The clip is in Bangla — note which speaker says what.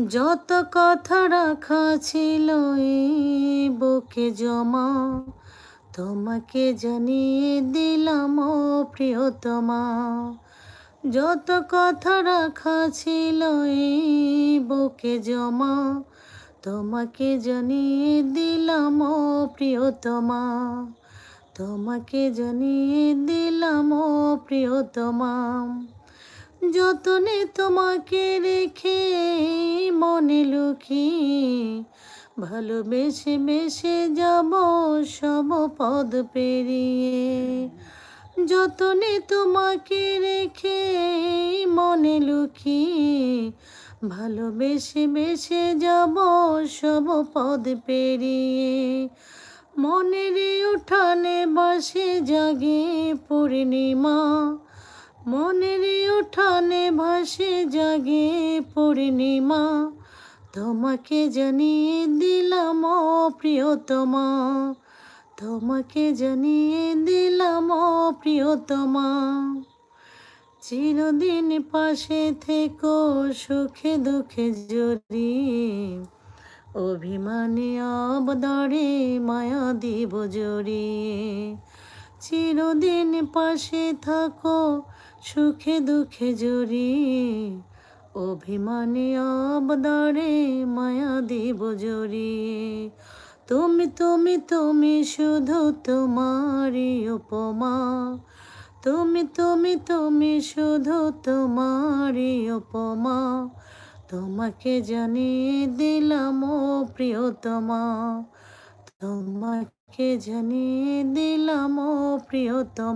Speaker 1: যত কথা রাখা ছিল এই বুকে জমা, তোমাকে জানিয়ে দিলাম ও প্রিয়তমা। যত কথা রাখা ছিল এই বুকে জমা, তোমাকে জানিয়ে দিলাম ও প্রিয়তমা। তোমাকে জানিয়ে দিলাম ও প্রিয়তমা। যতনে তোমাকে রেখে মনে লুকিয়ে, ভালোবেসে বেসে যাব সব পদ পেরিয়ে। যতনে তোমাকে রেখে মনে লুকিয়ে, ভালোবেসে বেসে যাব সব পদ পেরিয়ে। মনের উঠানে বাসে জাগে পূর্ণিমা, মনের উঠানে ভাসে জাগে পূর্ণিমা। তোমাকে জানিয়ে দিলাম ও প্রিয়তমা, তোমাকে জানিয়ে দিলাম ও প্রিয়তমা। চিরদিন পাশে থেকো সুখে দুঃখে জড়িয়ে, অভিমানে আবদারে মায়া দিব জড়িয়ে। চিরদিন পাশে থাকো সুখে দুঃখে জড়িয়ে, অভিমানে আবদারে মায়া দিব জড়িয়ে। তুমি তুমি তুমি শুধু তোমারই উপমা, তুমি তুমি তুমি শুধু তোমারই উপমা। তোমাকে জানিয়ে দিলাম ও প্রিয়তমা, তোমাকে জানিয়ে দিলাম ও প্রিয়তমা।